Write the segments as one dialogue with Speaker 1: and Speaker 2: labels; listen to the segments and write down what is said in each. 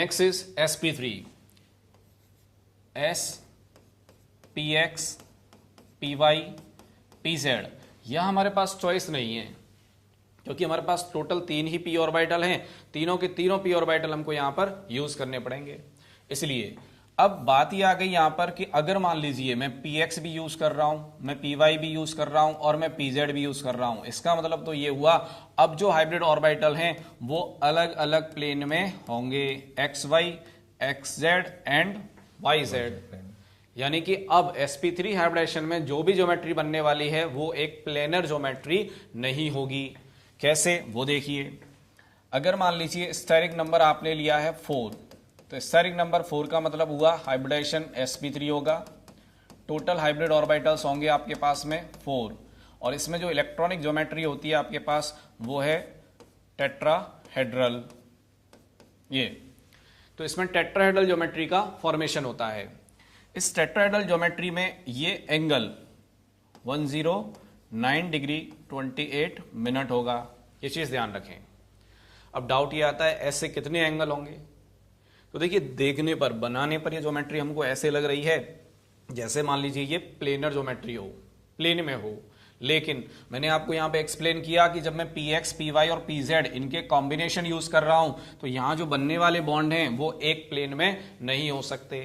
Speaker 1: Next is sp3, s, px, py, pz। यह हमारे पास choice नहीं है क्योंकि हमारे पास टोटल 3 ही p ऑर्बिटल हैं, तीनों के तीनों p ऑर्बिटल हमको यहां पर यूज करने पड़ेंगे। इसलिए अब बात ये आ गई यहां पर कि अगर मान लीजिए मैं px भी यूज कर रहा हूं, मैं py भी यूज कर रहा हूं और मैं pz भी यूज कर रहा हूं, इसका मतलब तो ये हुआ अब जो हाइब्रिड ऑर्बिटल हैं वो अलग अलग प्लेन में होंगे, xy, xz एंड yz। यानी कि अब sp3 हाइब्रिडेशन में जो भी ज्योमेट्री बनने वाली है वो एक प्लेनर ज्योमेट्री नहीं होगी। कैसे, वो देखिए। अगर मान लीजिए स्टेरिक नंबर आपने लिया है 4, तो स्टेरिक नंबर 4 का मतलब हुआ हाइब्रिडेशन sp3 होगा। टोटल हाइब्रिड ऑर्बिटल्स होंगे आपके पास में 4, और इसमें जो इलेक्ट्रॉनिक ज्योमेट्री होती है आपके पास वो है टेट्राहेड्रल। ये तो इसमें टेट्राहेड्रल ज्योमेट्री का फॉर्मेशन होता है। इस टेट्राहेड्रल ज्योमेट्री में ये एंगल 109 डिग्री 28 मिनट होगा, ये चीज ध्यान रखें। अब डाउट ये आता है ऐसे कितने एंगल होंगे, तो देखिए देखने पर, बनाने पर ये ज्योमेट्री हमको ऐसे लग रही है जैसे मान लीजिए ये प्लेनर ज्योमेट्री हो, प्लेन में हो, लेकिन मैंने आपको यहां पे एक्सप्लेन किया कि जब मैं px, py और pz इनके कॉम्बिनेशन यूज कर रहा हूं तो यहां जो बनने वाले बॉन्ड हैं वो एक प्लेन में नहीं हो सकते।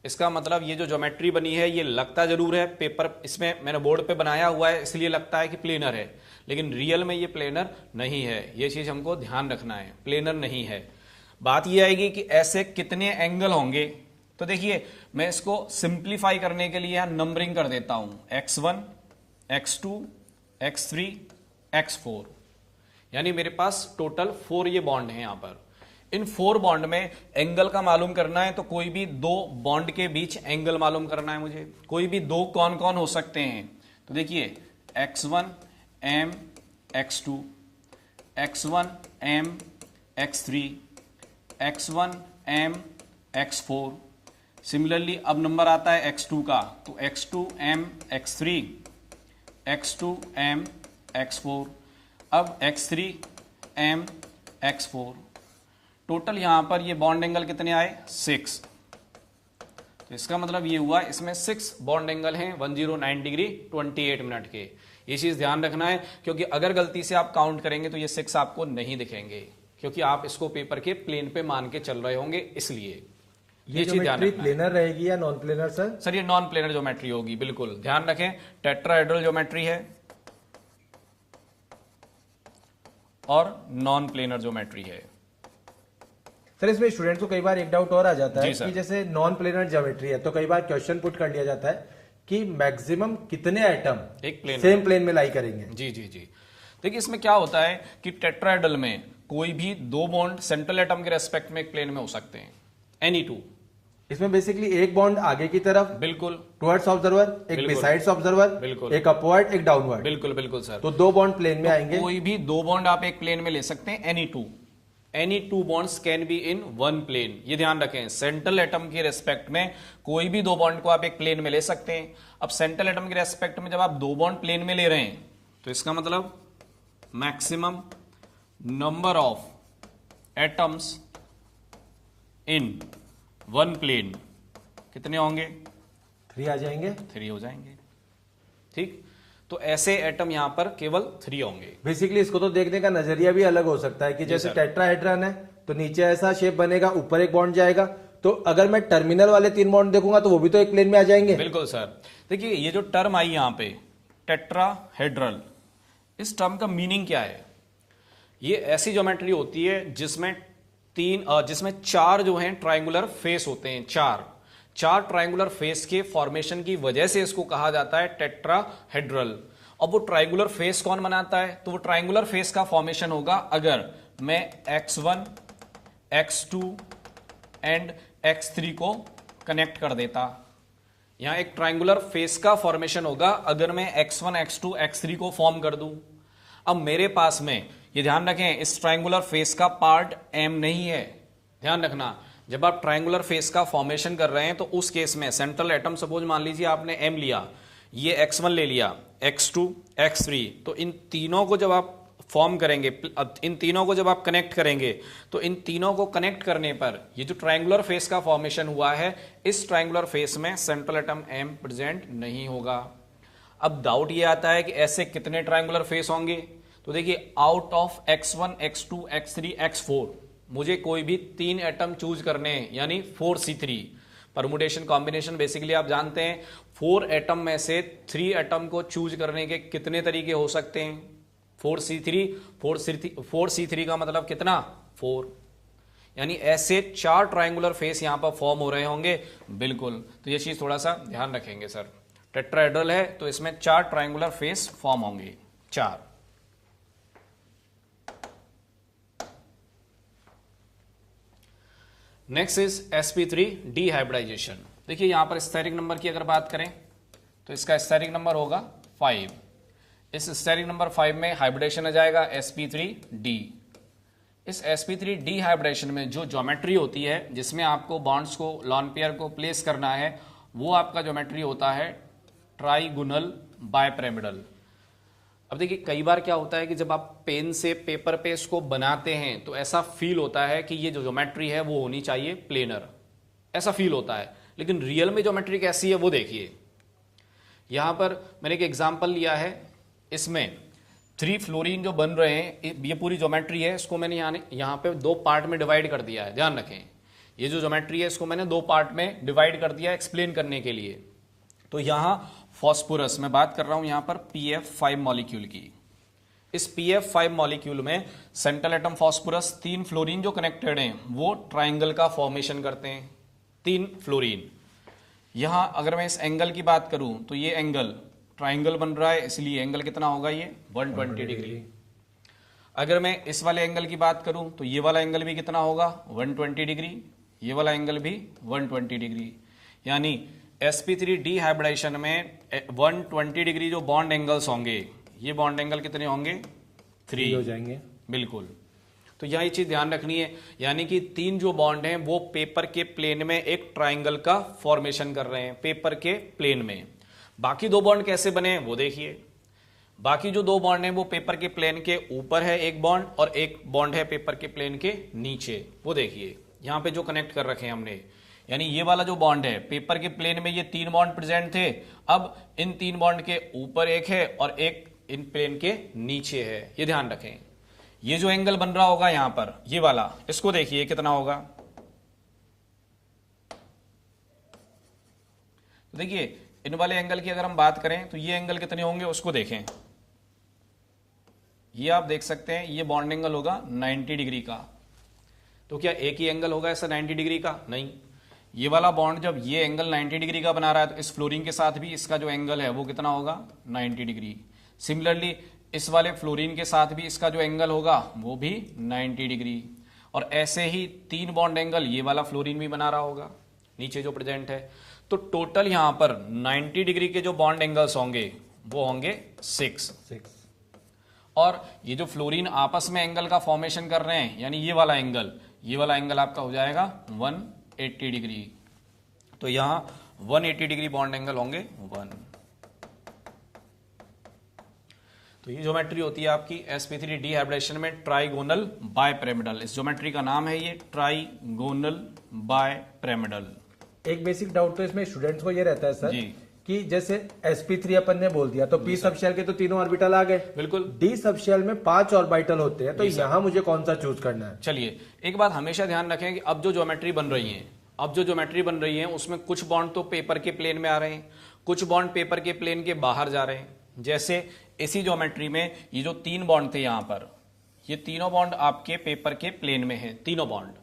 Speaker 1: इसका मतलब ये जो ज्योमेट्री बनी है ये लगता जरूर है पेपर, इसमें मैंने बोर्ड पे बनाया हुआ है इसलिए लगता है कि प्लेनर है, लेकिन रियल में ये प्लेनर नहीं है। ये चीज हमको ध्यान रखना है, प्लेनर नहीं है। बात ये आएगी कि ऐसे कितने एंगल होंगे, तो देखिए मैं इसको सिंप्लीफाई करने के लिए यहां नंबरिंग कर देता हूं, x1, x2, x3, x4, यानी मेरे पास टोटल 4 ये बॉन्ड हैं। यहां पर इन 4 बॉन्ड में एंगल का मालूम करना है, तो कोई भी 2 बॉन्ड के बीच एंगल मालूम करना है मुझे। कोई भी 2 कौन कौन हो सकते हैं, तो देखिए x1 m x2, x1 m x3, x1 m x4। Similarly अब नंबर आता है x2 का, तो x2 m x3, x2 m x4, अब x3 m x4। टोटल यहां पर ये बॉन्ड एंगल कितने आए, 6। तो इसका मतलब ये हुआ इसमें 6 बॉन्ड एंगल हैं 109 डिग्री 28 मिनट के। ये चीज ध्यान रखना है क्योंकि अगर गलती से आप काउंट करेंगे तो ये 6 आपको नहीं दिखेंगे, क्योंकि आप इसको पेपर के प्लेन पे मान के चल रहे होंगे, इसलिए ये चीज ध्यान रखना।
Speaker 2: प्लेनर रहेगी या नॉन प्लेनर सर?
Speaker 1: सर ये नॉन प्लेनर ज्योमेट्री होगी, बिल्कुल ध्यान रखें। टेट्राहेड्रल ज्योमेट्री है और नॉन प्लेनर ज्योमेट्री है।
Speaker 2: सर इसमें स्टूडेंट को कई बार एक डाउट और आ जाता है
Speaker 1: जी
Speaker 2: कि जैसे नॉन प्लेनर ज्योमेट्री है तो कई बार क्वेश्चन पुट कर लिया जाता है कि मैक्सिमम कितने आइटम
Speaker 1: एक प्लेन
Speaker 2: सेम प्लेन में लाई करेंगे।
Speaker 1: जी जी जी, देखिए इसमें क्या होता है कि टेट्राहेड्रल में कोई भी 2 बॉन्ड सेंट्रल एटम के रेस्पेक्ट में एक प्लेन में हो सकते हैं, एनी 2।
Speaker 2: इसमें बेसिकली एक बॉन्ड आगे की तरफ
Speaker 1: बिल्कुल
Speaker 2: टुवर्ड्स ऑब्जर्वर, एक बिसाइड्स ऑब्जर्वर,
Speaker 1: बिल्कुल,
Speaker 2: एक अपवर्ड, एक डाउनवर्ड।
Speaker 1: बिल्कुल बिल्कुल सर।
Speaker 2: तो 2 बॉन्ड प्लेन में आएंगे।
Speaker 1: कोई भी 2 बॉन्ड आप एक प्लेन में ले सकते हैं, any 2 bonds can be in 1 plane. ये ध्यान रखें, सेंट्रल एटम के रेस्पेक्ट में कोई भी 2 बॉन्ड को आप एक प्लेन में ले सकते हैं। अब सेंट्रल एटम के रेस्पेक्ट में जब आप 2 बॉन्ड प्लेन में ले रहे हैं तो इसका मतलब maximum number of atoms in 1 plane कितने होंगे,
Speaker 2: 3 आ जाएंगे,
Speaker 1: 3 हो जाएंगे। ठीक, तो ऐसे एटम यहां पर केवल 3 होंगे।
Speaker 2: बेसिकली इसको तो देखने का नजरिया भी अलग हो सकता है कि जैसे टेट्राहेड्रन है तो नीचे ऐसा शेप बनेगा, ऊपर एक बॉन्ड जाएगा, तो अगर मैं टर्मिनल वाले 3 बॉन्ड देखूंगा तो वो भी तो एक प्लेन में आ जाएंगे।
Speaker 1: बिल्कुल सर। देखिए ये जो टर्म आई यहां पे टेट्राहेड्रल, इस टर्म का मीनिंग क्या है? ये ऐसी ज्योमेट्री होती है जिसमें 4 जो हैं ट्रायंगुलर फेस होते हैं, 4 ट्रायंगुलर फेस के फॉर्मेशन की वजह से इसको कहा जाता है टेट्राहेड्रल। अब वो ट्रायंगुलर फेस कौन बनाता है? तो वो ट्रायंगुलर फेस का फॉर्मेशन होगा अगर मैं x1, x2 एंड x3 को कनेक्ट कर देता। यहां एक ट्रायंगुलर फेस का फॉर्मेशन होगा अगर मैं x1, x2, x3 को फॉर्म कर दूं। अब मेरे पास में, ये ध्यान रखें, इस ट्रायंगुलर फेस का पार्ट m नहीं है। ध्यान रखना, जब आप ट्रायंगुलर फेस का फॉर्मेशन कर रहे हैं तो उस केस में सेंट्रल एटम, सपोज मान लीजिए आपने m लिया, ये x1 ले लिया, x2, x3, तो इन तीनों को जब आप फॉर्म करेंगे, अब इन तीनों को जब आप कनेक्ट करेंगे तो इन तीनों को कनेक्ट करने पर ये जो ट्रायंगुलर फेस का फॉर्मेशन हुआ है, इस ट्रायंगुलर फेस में सेंट्रल एटम M प्रेजेंट नहीं होगा। अब डाउट ये आता है कि ऐसे कितने ट्रायंगुलर फेस होंगे, तो देखिए out of x1 x2 x3 x4 मुझे कोई भी 3 एटम चूज करने हैं, यानी 4c3 परमुटेशन कॉम्बिनेशन बेसिकली आप जानते हैं 4 एटम में से 3 एटम को चूज करने के कितने तरीके हो सकते हैं, 4c3 का मतलब कितना 4, यानी ऐसे 4 ट्रायंगुलर फेस यहां पर फॉर्म हो रहे होंगे। बिल्कुल, तो ये चीज थोड़ा सा ध्यान रखेंगे सर, टेट्राहेड्रल है तो इसमें 4 ट्रायंगुलर फेस फॉर्म होंगे, 4। Next is sp3 डिहाइब्रिडाइजेशन। देखिए यहां पर स्टेरिक नंबर की अगर बात करें तो इसका स्टेरिक नंबर होगा 5। इस स्टेरिक नंबर 5 में हाइब्रिडेशन आ जाएगा sp3d। इस sp3 डिहाइब्रिडेशन में जो ज्योमेट्री होती है जिसमें आपको बॉन्ड्स को लॉन पेयर को प्लेस करना है, वो आपका ज्योमेट्री होता है ट्राइगोनल बाइपिरामिडल। अब देखिए कई बार क्या होता है कि जब आप पेन से पेपर पे इसको बनाते हैं तो ऐसा फील होता है कि ये जो ज्योमेट्री है वो होनी चाहिए प्लेनर, ऐसा फील होता है, लेकिन रियल में ज्योमेट्री कैसी है वो देखिए। यहां पर मैंने एक एग्जांपल लिया है, इसमें 3 फ्लोरीन जो बन रहे हैं, ये पूरी ज्योमेट्री है, इसको मैंने यहाँ पे 2 पार्ट में डिवाइड कर दिया है। ध्यान रखें, ये जो ज्योमेट्री है इसको मैंने 2 पार्ट में डिवाइड कर दिया एक्सप्लेन करने के लिए। तो यहां फॉस्फोरस, मैं बात कर रहा हूं यहां पर pF5 मॉलिक्यूल की। इस pF5 मॉलिक्यूल में सेंट्रल एटम फॉस्फोरस 3 फ्लोरीन जो कनेक्टेड हैं वो ट्राइंगल का फॉर्मेशन करते हैं, 3 फ्लोरीन। यहां अगर मैं इस एंगल की बात करूं तो ये एंगल ट्राइंगल बन रहा है, इसलिए एंगल कितना होगा ये 120 डिग्री। अगर मैं इस वाले एंगल की बात करूं तो ये वाला एंगल भी कितना होगा 120 डिग्री, ये वाला एंगल भी 120 डिग्री। यानी sp3 डिहाइब्रिडाइजेशन में 120 डिग्री जो बॉन्ड एंगल्स होंगे, ये बॉन्ड एंगल कितने होंगे 3
Speaker 2: हो जाएंगे।
Speaker 1: बिल्कुल, तो यह चीज ध्यान रखनी है, यानी कि 3 जो बॉन्ड हैं वो पेपर के प्लेन में एक ट्राइंगल का फॉर्मेशन कर रहे हैं, पेपर के प्लेन में। बाकी 2 बॉन्ड कैसे बने हैं वो देखिए। बाकी जो 2 बॉन्ड हैं वो पेपर के प्लेन के ऊपर है एक बॉन्ड, और एक बॉन्ड है पेपर के प्लेन के नीचे, वो देखिए यहां पे जो कनेक्ट कर रखे हैं हमने। यानी ये वाला जो बॉन्ड है पेपर के प्लेन में ये 3 बॉन्ड प्रेजेंट थे, अब इन 3 बॉन्ड के ऊपर एक है और एक इन प्लेन के नीचे है, ये ध्यान रखें। ये जो एंगल बन रहा होगा यहां पर, ये वाला, इसको देखिए कितना होगा। तो देखिए इन वाले एंगल की अगर हम बात करें तो ये एंगल कितने होंगे उसको देखें। ये आप देख सकते हैं ये बॉन्ड एंगल होगा 90 डिग्री का। तो क्या एक ही एंगल होगा ऐसा 90 डिग्री का? नहीं, ये वाला बॉन्ड जब ये एंगल 90 डिग्री का बना रहा है तो इस फ्लोरीन के साथ भी इसका जो एंगल है वो कितना होगा 90 डिग्री। सिमिलरली इस वाले फ्लोरीन के साथ भी इसका जो एंगल होगा वो भी 90 डिग्री। और ऐसे ही 3 बॉन्ड एंगल ये वाला फ्लोरीन भी बना रहा होगा नीचे जो प्रेजेंट है। तो टोटल यहां पर 90 डिग्री के जो बॉन्ड एंगल्स होंगे वो होंगे 6। और ये जो फ्लोरीन आपस में एंगल का फॉर्मेशन कर रहे हैं, यानी ये वाला एंगल आपका हो जाएगा 180 डिग्री। तो यहां 180 डिग्री बॉन्ड एंगल होंगे 1। तो ये ज्योमेट्री होती है आपकी sp3 डिहाइब्रिडेशन में ट्राइगोनल बाइपिरामिडल। इस ज्योमेट्री का नाम है ये ट्राइगोनल बाइपिरामिडल।
Speaker 2: एक बेसिक डाउट तो इसमें स्टूडेंट्स को ये रहता है सर
Speaker 1: जी,
Speaker 2: कि जैसे sp3 अपन ने बोल दिया तो p सबशेल के तो 3 ऑर्बिटल आ गए,
Speaker 1: बिल्कुल।
Speaker 2: d सबशेल में 5 ऑर्बिटल होते हैं, तो यहाँ मुझे कौन सा चूज करना है?
Speaker 1: चलिए एक बात हमेशा ध्यान रखें कि अब जो ज्योमेट्री बन रही है उसमें कुछ बॉन्ड तो पेपर के प्लेन में आ रहे हैं, कुछ बॉन्ड पेपर के प्लेन के बाहर जा रहे हैं। जैसे इसी ज्योमेट्री में ये जो 3 बॉन्ड थे यहां पर, ये तीनों बॉन्ड आपके पेपर के प्लेन में हैं, तीनों बॉन्ड।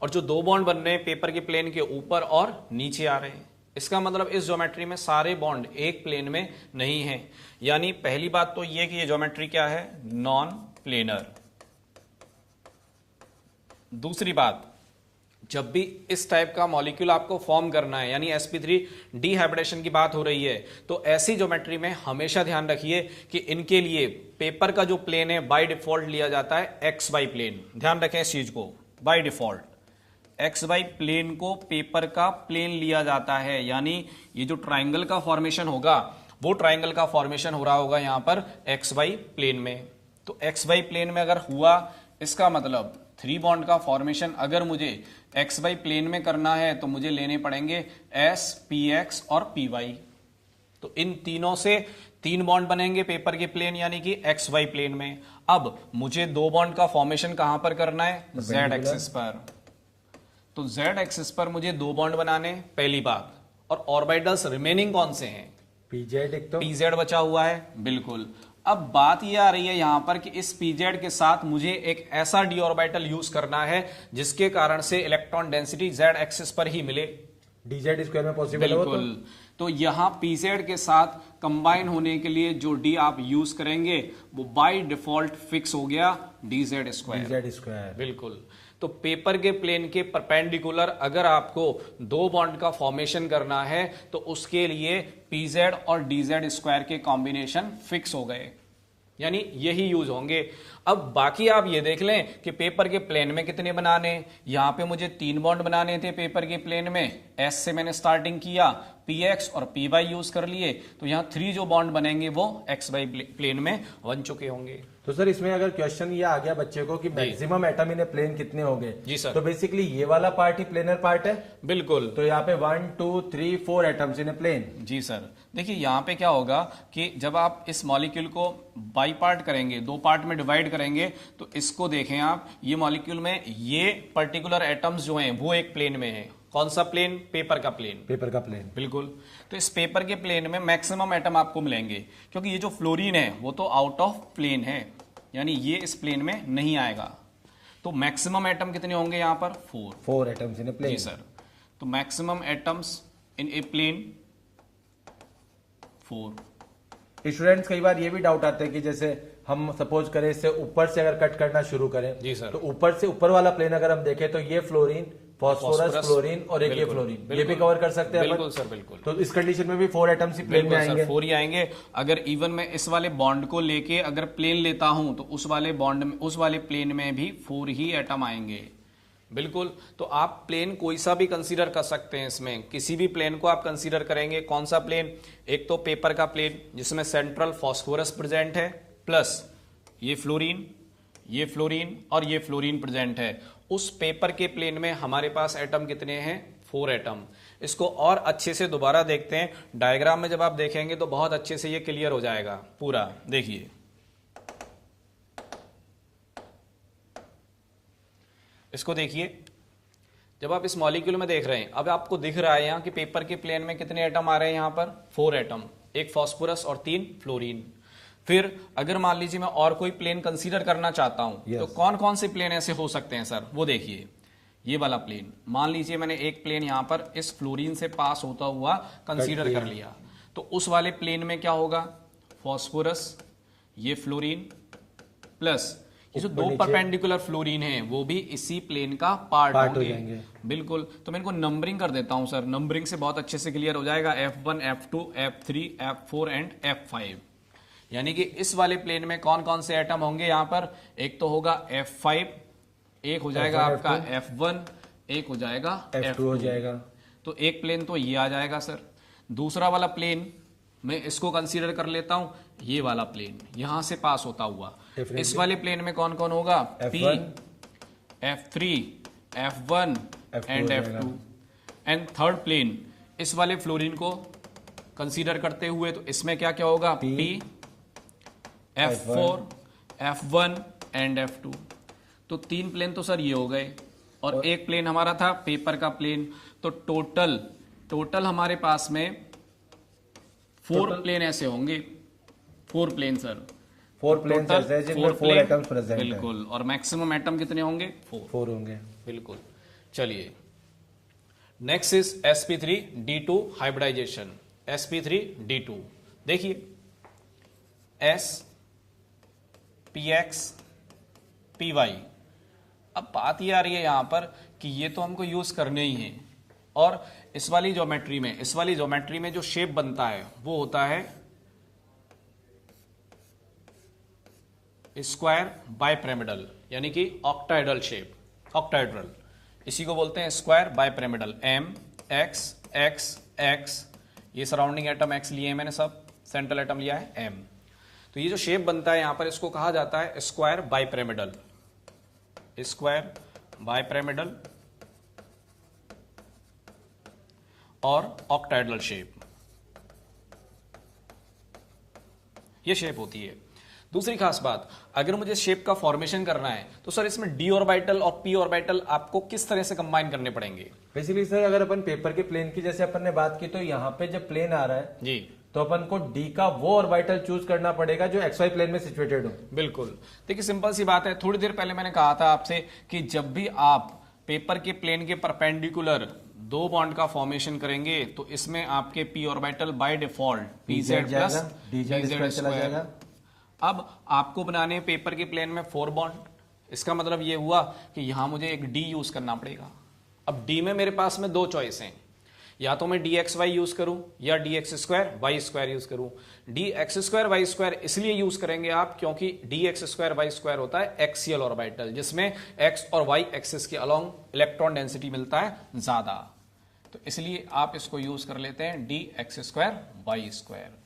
Speaker 1: और जो 2 बॉन्ड बन रहे हैं पेपर के प्लेन के ऊपर और नीचे आ रहे हैं। इसका मतलब इस ज्योमेट्री में सारे बॉन्ड एक प्लेन में नहीं है। यानी पहली बात तो ये कि ये ज्योमेट्री क्या है, नॉन प्लेनर। दूसरी बात, जब भी इस टाइप का मॉलिक्यूल आपको फॉर्म करना है, यानी sp3 डिहाइब्रिडेशन की बात हो रही है, तो ऐसी ज्योमेट्री में हमेशा ध्यान रखिए कि इनके लिए पेपर का जो प्लेन है बाय डिफॉल्ट लिया जाता है xy प्लेन। ध्यान रखें इस चीज को, बाय डिफॉल्ट xy प्लेन को पेपर का प्लेन लिया जाता है। यानी ये जो ट्राइंगल का फॉर्मेशन होगा वो ट्राइंगल का फॉर्मेशन हो रहा होगा यहां पर xy प्लेन में। तो एक्स वाई प्लेन में अगर हुआ, इसका मतलब 3 बॉन्ड का फॉर्मेशन अगर मुझे एक्स वाई प्लेन में करना है तो मुझे लेने पड़ेंगे एस, पी एक्स और पी वाई। तो इन तीनों से 3 बॉन्ड बनेंगे पेपर के प्लेन यानी कि एक्स वाई प्लेन में। अब मुझे 2 बॉन्ड का फॉर्मेशन कहां पर करना है? जेड एक्सिस पर। तो जेड एक्सिस पर मुझे 2 बॉन्ड बनाने, पहली बात। और ऑर्बिटल्स रिमेनिंग कौन से हैं?
Speaker 2: पीजेड, एक तो
Speaker 1: पीजेड बचा हुआ है, बिल्कुल। अब बात यह आ रही है यहां पर कि इस पीजेड के साथ मुझे एक ऐसा डी ऑर्बिटल यूज करना है जिसके कारण से इलेक्ट्रॉन डेंसिटी जेड एक्सिस पर ही मिले।
Speaker 2: डीजेड स्क्वायर में पॉसिबल हो
Speaker 1: बिल्कुल। तो यहां पीजेड के साथ कंबाइन होने के लिए जो डी आप यूज करेंगे वो बाय डिफॉल्ट फिक्स हो गया डीजेड स्क्वायर।
Speaker 2: डीजेड स्क्वायर,
Speaker 1: बिल्कुल। तो पेपर के प्लेन के परपेंडिकुलर अगर आपको 2 बॉन्ड का फॉर्मेशन करना है तो उसके लिए पीजेड और डीजेड स्क्वायर के कॉम्बिनेशन फिक्स हो गए, यानी यही यूज होंगे। अब बाकी आप ये देख लें कि पेपर के प्लेन में कितने बनाने। यहां पे मुझे 3 बॉन्ड बनाने थे पेपर के प्लेन में, एस से मैंने स्टार्टिंग किया, पी एक्स और पी वाई यूज कर लिए, तो यहां 3 जो बॉन्ड बनेंगे वो एक्स वाई प्लेन में बन चुके होंगे।
Speaker 2: तो सर इसमें अगर क्वेश्चन ये आ गया बच्चे को कि मैक्सिमम एटम इन प्लेन कितने होंगे,
Speaker 1: जी सर,
Speaker 2: तो बेसिकली ये वाला पार्ट ही प्लेनर पार्ट है।
Speaker 1: बिल्कुल।
Speaker 2: तो यहाँ पे 1 2 3 4 एटम्स इन प्लेन।
Speaker 1: जी सर, देखिए यहां पे क्या होगा कि जब आप इस मॉलिक्यूल को बाई पार्ट करेंगे, 2 पार्ट में डिवाइड करेंगे, तो इसको देखें आप, ये मॉलिक्यूल में ये पर्टिकुलर एटम्स जो हैं वो एक प्लेन में है। कौन सा प्लेन? पेपर का प्लेन।
Speaker 2: पेपर का प्लेन,
Speaker 1: बिल्कुल। तो इस पेपर के प्लेन में मैक्सिमम एटम आपको मिलेंगे, क्योंकि ये जो फ्लोरीन है वो तो आउट ऑफ प्लेन है, यानी ये इस प्लेन में नहीं आएगा। तो मैक्सिमम एटम कितने होंगे यहाँ पर?
Speaker 2: 4 एटम्स इन प्लेन।
Speaker 1: जी सर। तो maximum atoms in a plane 4।
Speaker 2: Students कई बार ये भी डाउट आता है कि जैसे हम सपोज करें इससे ऊपर से अगर कट करना शुरू करें,
Speaker 1: जी सर,
Speaker 2: तो ऊपर से ऊपर वाला प्लेन अगर हम देखें तो ये फ्लोरीन, फास्फोरस, फ्लोरीन और एक ये फ्लोरीन, ये भी कवर कर सकते हैं।
Speaker 1: बिल्कुल सर, बिल्कुल।
Speaker 2: तो इस कंडीशन में भी 4 एटम्स ही प्लेन में आएंगे।
Speaker 1: 4 ही आएंगे। अगर इवन मैं इस वाले बॉन्ड को लेके अगर प्लेन लेता हूं तो उस वाले बॉन्ड में, उस वाले प्लेन में भी 4 ही एटम आएंगे। बिल्कुल। तो आप प्लेन कोई सा भी कंसीडर कर सकते हैं, इसमें किसी भी प्लेन को आप कंसीडर करेंगे। कौन सा प्लेन? एक तो पेपर का प्लेन जिसमें सेंट्रल फास्फोरस प्रेजेंट है, प्लस ये फ्लोरीन, ये फ्लोरीन और ये फ्लोरीन प्रेजेंट है। उस पेपर के प्लेन में हमारे पास एटम कितने हैं? 4 एटम। इसको और अच्छे से दोबारा देखते हैं, डायग्राम में जब आप देखेंगे तो बहुत अच्छे से ये क्लियर हो जाएगा पूरा। देखिए, इसको देखिए, जब आप इस मॉलिक्यूल में देख रहे हैं, अब आपको दिख रहा है यहां कि पेपर के प्लेन में कितने एटम आ रहे हैं? यहां पर 4 एटम, एक फास्फोरस और 3 फ्लोरीन। फिर अगर मान लीजिए मैं और कोई प्लेन कंसीडर करना चाहता हूं, तो कौन कौन से प्लेन ऐसे हो सकते हैं सर? वो देखिए, ये वाला प्लेन, मान लीजिए मैंने एक प्लेन यहां पर इस फ्लोरीन से पास होता हुआ कंसीडर कर लिया, तो उस वाले प्लेन में क्या होगा? फास्फोरस, ये फ्लोरीन, प्लस ये जो 2 परपेंडिकुलर फ्लोरीन है वो भी इसी प्लेन का पार्ट होंगे। बिल्कुल। तो मैं इनको नंबरिंग कर देता हूं सर, नंबरिंग से बहुत अच्छे से क्लियर हो जाएगा। F1, F2, F3, F4 and F5। यानी कि इस वाले प्लेन में कौन कौन से एटम होंगे? यहां पर एक तो होगा F5, एक हो जाएगा आपका F1, एक हो जाएगा
Speaker 2: F2 हो जाएगा।
Speaker 1: तो एक प्लेन तो ये आ जाएगा सर। दूसरा वाला प्लेन मैं इसको कंसीडर कर लेता हूं, ये वाला प्लेन यहां से पास होता हुआ। इस वाले प्लेन में कौन कौन होगा? P, F3, F1 and F2। And third plane इस वाले फ्लोरीन को कंसीडर करते हुए, तो इसमें क्या क्या होगा? P, F4, F1 and F2। तो 3 प्लेन तो सर ये हो गए, और एक प्लेन हमारा था पेपर का प्लेन। तो टोटल हमारे पास में 4 प्लेन ऐसे होंगे। 4 प्लेन सर,
Speaker 2: 4 प्लेन ऐसे हैं जिनमें 4 एटम्स प्रेजेंट हैं।
Speaker 1: बिल्कुल। और मैक्सिमम एटम कितने होंगे? 4
Speaker 2: होंगे।
Speaker 1: बिल्कुल। चलिए, next is sp3d2 hybridisation. sp3d2 देखिए, s px py। अब बात ये आ रही है यहां पर कि ये तो हमको यूज करने ही हैं, और इस वाली ज्योमेट्री में जो शेप बनता है वो होता है स्क्वायर बाइपिरामिडल, यानी कि ऑक्टाहेड्रल शेप। ऑक्टाहेड्रल इसी को बोलते हैं square bipyramidal. m x x x, ये सराउंडिंग एटम x लिए हैं मैंने, सब सेंट्रल एटम लिया है m। तो ये जो शेप बनता है यहां पर इसको कहा जाता है स्क्वायर बाइपिरामिडल, स्क्वायर बाइपिरामिडल और ऑक्टाहेड्रल शेप, ये शेप होती है। दूसरी खास बात, अगर मुझे शेप का फॉर्मेशन करना है तो सर इसमें डी ऑर्बिटल और पी ऑर्बिटल आपको किस तरह से कंबाइन करने पड़ेंगे?
Speaker 2: बेसिकली सर अगर अपन पेपर के प्लेन की जैसे अपन ने बात की, तो यहाँ पे जब प्लेन आ रहा है
Speaker 1: जी,
Speaker 2: तो अपन को डी का वो ऑर्बिटल चूज करना पड़ेगा जो एक्स वाई प्लेन में सिचुएटेड हो।
Speaker 1: बिल्कुल। देखिए सिंपल सी बात है, थोड़ी देर पहले मैंने कहा था आपसे कि जब भी आप पेपर के प्लेन के परपेंडिकुलर दो बॉन्ड का फॉर्मेशन करेंगे तो इसमें आपके P orbital by default PZ plus DZ
Speaker 2: चला जाएगा।
Speaker 1: अब आपको बनाने पेपर के प्लेन में 4 बॉन्ड, इसका मतलब ये हुआ कि यहां मुझे एक डी यूज करना पड़ेगा। अब डी में मेरे पास में 2 चॉइस हैं, या तो मैं डी एक्स वाई यूज करूं या D X square Y square use करूं। D X square Y square इसलिए यूज करेंगे आप क्योंकि D X square Y square होता है एक्सियल ऑर्बिटल, जिसमें एक्स और वाई एक्सिस के अलोंग इलेक्ट्रॉन डेंसिटी मिलता है ज्यादा, तो इसलिए आप इसको यूज कर लेते हैं D X square Y square.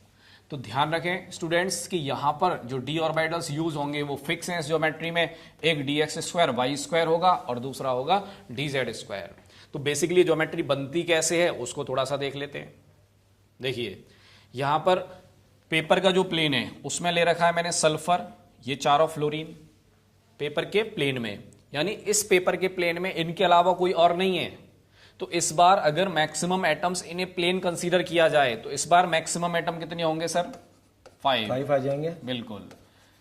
Speaker 1: तो ध्यान रखें स्टूडेंट्स कि यहां पर जो डी ऑर्बिटल्स यूज होंगे वो फिक्स हैं इस ज्योमेट्री में, एक D X square Y square होगा और दूसरा होगा डी जेड स्क्वायर। तो बेसिकली ज्योमेट्री बनती कैसे है उसको थोड़ा सा देख लेते हैं। देखिए यहां पर पेपर का जो प्लेन है उसमें ले रखा है मैंने सल्फर, ये 4 फ्लोरीन पेपर के प्लेन में, यानी इस पेपर के प्लेन में इनके अलावा कोई और नहीं है। तो इस बार अगर मैक्सिमम एटम्स इन्हें प्लेन कंसीडर किया जाए तो इस बार मैक्सिमम एटम कितने होंगे सर? 5
Speaker 2: आ जाएंगे।
Speaker 1: बिल्कुल।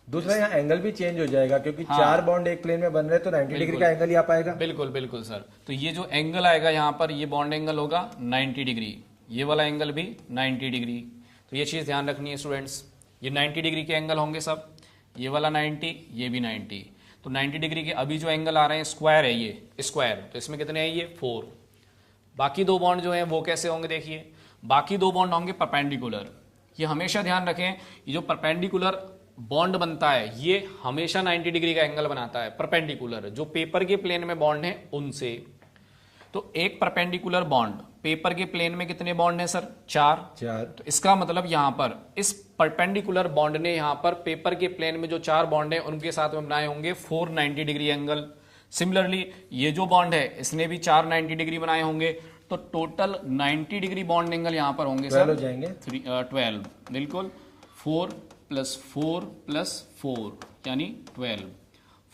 Speaker 2: दूसरा यहाँ एंगल भी चेंज हो जाएगा क्योंकि 4 बॉन्ड एक प्लेन में बन रहे हैं तो 90 डिग्री का एंगल ही आ पाएगा।
Speaker 1: बिल्कुल बिल्कुल सर। तो ये जो एंगल आएगा यहाँ पर ये बॉन्ड एंगल होगा 90 डिग्री, ये वाला एंगल भी 90 डिग्री। तो ये चीज ध्यान रखनी है स्टूडेंट्स, ये 90 डिग्री के एंगल होंगे सब, ये वाला 90, ये भी 90। तो 90 डिग्री के अभी जो एंगल आ रहे हैं स्क्वायर है, ये स्क्वायर, तो इसमें कितने हैं? ये 4। बाकी 2 बॉन्ड जो हैं वो कैसे होंगे? देखिए बाकी 2 बॉन्ड होंगे परपेंडिकुलर। ये हमेशा ध्यान रखें, ये जो परपेंडिकुलर बॉन्ड बनता है ये हमेशा 90 डिग्री का एंगल बनाता है, परपेंडिकुलर जो पेपर के प्लेन में बॉन्ड है उनसे। तो एक परपेंडिकुलर बॉन्ड, पेपर के प्लेन में कितने बॉन्ड हैं सर? 4। तो इसका मतलब यहां पर इस परपेंडिकुलर बॉन्ड ने यहां पर पेपर के प्लेन में जो 4 बॉन्ड है उनके साथ में बनाए होंगे 490 डिग्री एंगल। सिमिलरली ये जो बॉन्ड है इसने भी 490 डिग्री बनाए होंगे, तो टोटल 90 डिग्री बॉन्ड एंगल यहां पर होंगे सर 12। बिल्कुल, 4 + 4 + 4 यानी 12।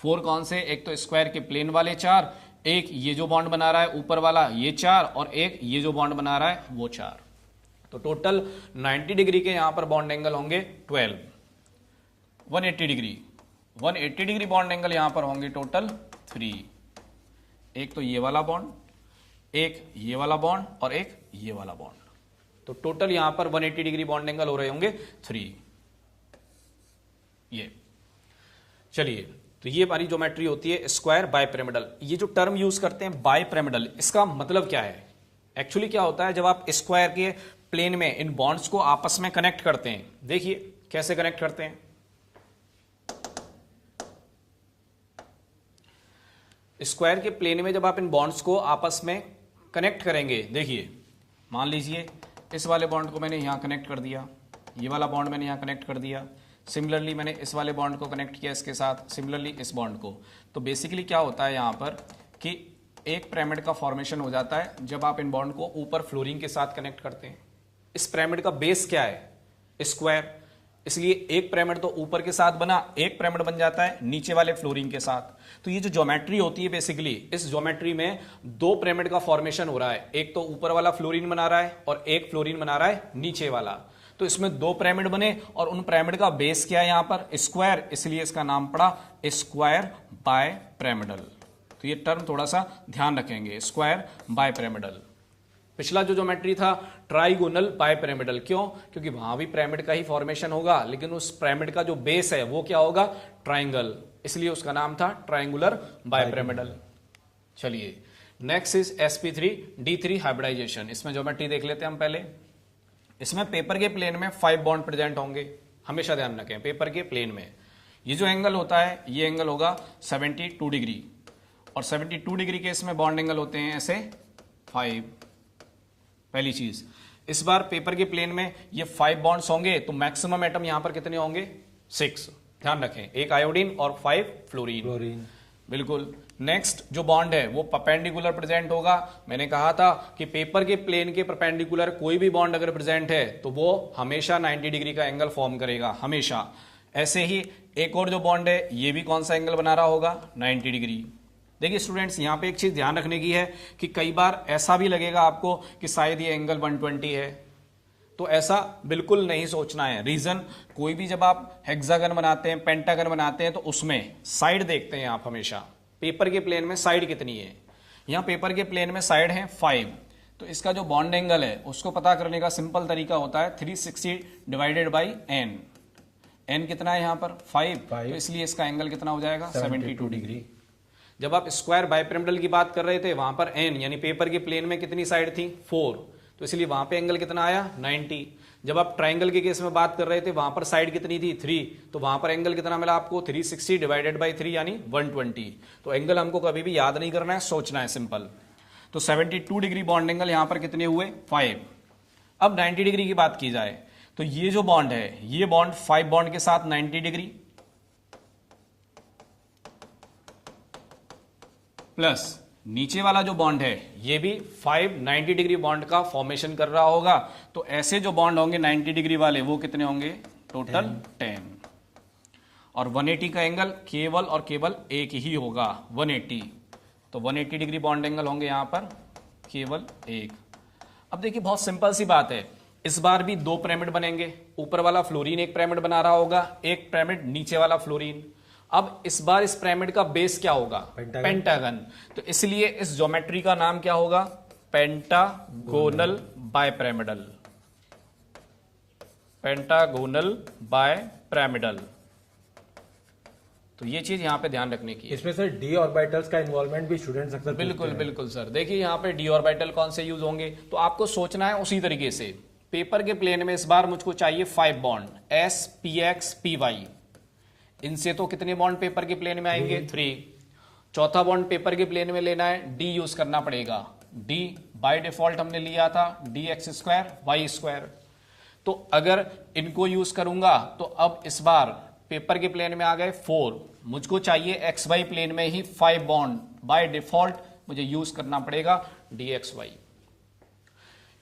Speaker 1: 4 कौन से? एक तो स्क्वायर के प्लेन वाले 4, एक ये जो बॉन्ड बना रहा है ऊपर वाला ये 4, और एक ये जो बॉन्ड बना रहा है वो 4। तो टोटल 90 डिग्री के यहां पर बॉन्ड एंगल होंगे 12। 180 डिग्री बॉन्ड एंगल यहां पर होंगे टोटल 3। एक तो ये वाला बॉन्ड, एक ये वाला बॉन्ड और एक ये वाला बॉन्ड। तो टोटल यहां पर 180 डिग्री बॉन्ड एंगल हो रहे होंगे 3। ये चलिए, तो ये हमारी ज्योमेट्री होती है स्क्वायर बाइपिरामिडल। ये जो टर्म यूज करते हैं बाइपिरामिडल, इसका मतलब क्या है? एक्चुअली क्या होता है जब आप स्क्वायर के प्लेन में इन बॉन्ड्स को आपस में कनेक्ट करते हैं, देखिए कैसे कनेक्ट करते हैं। स्क्वायर के प्लेन में जब आप इन बॉन्ड्स को आपस में कनेक्ट करेंगे, देखिए मान लीजिए इस वाले बॉन्ड को मैंने यहां कनेक्ट कर दिया, ये वाला बॉन्ड मैंने यहां कनेक्ट कर दिया, सिमिलरली मैंने इस वाले बॉन्ड को कनेक्ट किया इसके साथ, सिमिलरली इस बॉन्ड को। तो बेसिकली क्या होता है यहां पर कि एक पिरामिड का फॉर्मेशन हो जाता है जब आप इन बॉन्ड को ऊपर फ्लोरीन के साथ कनेक्ट करते हैं। इस पिरामिड का बेस क्या है? स्क्वायर, इसलिए एक पिरामिड तो ऊपर के साथ बना, एक पिरामिड बन जाता है नीचे वाले फ्लोरीन के साथ। तो ये जो ज्योमेट्री होती है बेसिकली, इस ज्योमेट्री में 2 पिरामिड का फॉर्मेशन हो रहा है, एक तो ऊपर वाला फ्लोरीन बना रहा है और एक फ्लोरीन बना रहा है नीचे वाला। तो इसमें 2 पिरामिड बने और उन पिरामिड का बेस क्या है यहां पर? स्क्वायर, इसलिए इसका नाम पड़ा स्क्वायर बाय पिरामिडल। तो ये टर्म थोड़ा सा ध्यान रखेंगे, स्क्वायर बाय पिरामिडल। पिछला जो ज्योमेट्री था ट्राइगोनल बाय पिरामिडल, क्यों? क्योंकि वहां भी पिरामिड का ही फॉर्मेशन होगा, लेकिन उस पिरामिड का जो बेस है वो क्या होगा? ट्राइंगल, इसलिए उसका नाम था ट्राइंगुलर बाय पिरामिडल। चलिए next is sp3 d3 hybridisation. इसमें ज्योमेट्री देख लेते हैं हम पहले। इसमें पेपर के प्लेन में 5 बॉन्ड प्रेजेंट होंगे, हमेशा ध्यान रखें पेपर के प्लेन में। ये जो एंगल होता है ये एंगल होगा 72 डिग्री, और 72 डिग्री के इसमें बॉन्ड एंगल होते हैं ऐसे 5। पहली चीज, इस बार पेपर के प्लेन में ये 5 बॉन्ड्स होंगे, तो मैक्सिमम एटम यहां पर कितने होंगे? 6, ध्यान रखें, एक आयोडीन और 5 फ्लोरीन।
Speaker 2: क्लोरीन।
Speaker 1: बिल्कुल। नेक्स्ट जो बॉन्ड है वो परपेंडिकुलर प्रेजेंट होगा। मैंने कहा था कि पेपर के प्लेन के परपेंडिकुलर कोई भी बॉन्ड अगर प्रेजेंट है तो वो हमेशा 90 डिग्री का एंगल फॉर्म करेगा, हमेशा। ऐसे ही एक और जो बॉन्ड है ये भी कौन सा एंगल बना रहा होगा, 90 डिग्री। देखिए स्टूडेंट्स, यहां पे एक चीज ध्यान रखने की है कि कई बार ऐसा भी लगेगा आपको कि शायद ये एंगल 120 है, तो ऐसा बिल्कुल नहीं सोचना है। रीजन, कोई भी जब आप हेक्सागन बनाते हैं, पेंटागन बनाते हैं, तो उसमें साइड देखते हैं आप हमेशा। पेपर के प्लेन में साइड कितनी है, यहां पेपर के प्लेन में साइड है 5, तो इसका जो बॉन्ड एंगल है उसको पता करने का सिंपल तरीका होता है 360 डिवाइडेड बाई एन। एन कितना है यहां पर 5, तो इसलिए इसका एंगल कितना हो जाएगा 72 डिग्री। जब आप स्क्वायर बाइपिरामिडल की बात कर रहे थे वहां पर एन यानी पेपर के प्लेन में कितनी साइड थी 4, तो इसलिए वहां पे एंगल कितना आया 90। जब आप ट्राइंगल के केस में बात कर रहे थे वहां पर साइड कितनी थी 3, तो वहां पर एंगल कितना मिला आपको 360 डिवाइडेड बाई 3 यानी 120। तो एंगल हमको कभी भी याद नहीं करना है, सोचना है सिंपल। तो 72 डिग्री बॉन्ड एंगल यहां पर कितने हुए 5। अब 90 डिग्री की बात की जाए तो ये जो बॉन्ड है ये बॉन्ड 5 बॉन्ड के साथ 90 डिग्री प्लस नीचे वाला जो बॉन्ड है ये भी 5 90 डिग्री बॉन्ड का फॉर्मेशन कर रहा होगा। तो ऐसे जो बॉन्ड होंगे 90 डिग्री वाले वो कितने होंगे टोटल 10। और 180 का एंगल केवल और केवल एक ही होगा 180, तो 180 डिग्री बॉन्ड एंगल होंगे यहां पर केवल एक। अब देखिए बहुत सिंपल सी बात है, इस बार भी 2 पिरामिड बनेंगे। ऊपर वाला फ्लोरीन एक पिरामिड बना रहा होगा, एक पिरामिड नीचे वाला फ्लोरीन। अब इस बार इस पिरामिड का बेस क्या होगा पेंटागन, तो इसलिए इस ज्योमेट्री का नाम क्या होगा पेंटागोनल बायपिरामिडल। पेंटागोनल बायपिरामिडल, तो ये चीज यहां पे ध्यान रखने की है।
Speaker 2: इसमें सर डी ऑर्बिटल्स का इन्वॉल्वमेंट भी स्टूडेंट्स अक्सर
Speaker 1: बिल्कुल बिल्कुल सर। देखिए यहां पे डी ऑर्बिटल कौन से यूज होंगे, तो आपको सोचना है उसी तरीके से। पेपर के प्लेन में इस बार मुझको चाहिए 5 bond S P X P Y. इनसे तो कितने बॉन्ड पेपर के प्लेन में आएंगे 3। चौथा बॉन्ड पेपर के प्लेन में लेना है, डी यूज करना पड़ेगा। डी बाय डिफॉल्ट हमने लिया था D X square Y square, तो अगर इनको यूज करूंगा तो अब इस बार पेपर के प्लेन में आ गए 4, मुझको चाहिए एक्स वाई प्लेन में ही 5 बॉन्ड, बाय डिफॉल्ट मुझे यूज करना पड़ेगा डी एक्स वाई,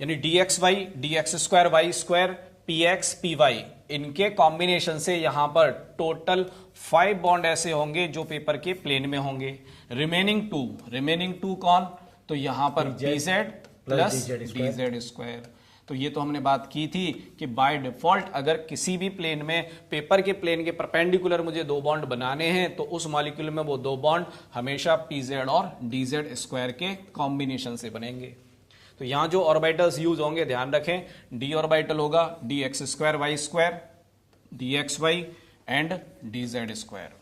Speaker 1: यानी D X Y D X square Y square P X P Y, इनके कॉम्बिनेशन से यहां पर टोटल 5 बॉन्ड ऐसे होंगे जो पेपर के प्लेन में होंगे। रिमेनिंग टू कौन, तो यहां पर पीजेड प्लस डीजेड स्क्वायर। तो ये तो हमने बात की थी कि बाय डिफॉल्ट अगर किसी भी प्लेन में पेपर के प्लेन के परपेंडिकुलर मुझे 2 बॉन्ड बनाने हैं तो उस मॉलिक्यूल में वो 2 बॉन्ड हमेशा पीजेड और डीजेड स्क्वायर के कॉम्बिनेशन से बनेंगे। तो यहां जो ऑर्बिटल्स यूज होंगे ध्यान रखें, डी ऑर्बिटल होगा D X square Y square, D X Y and D Z square.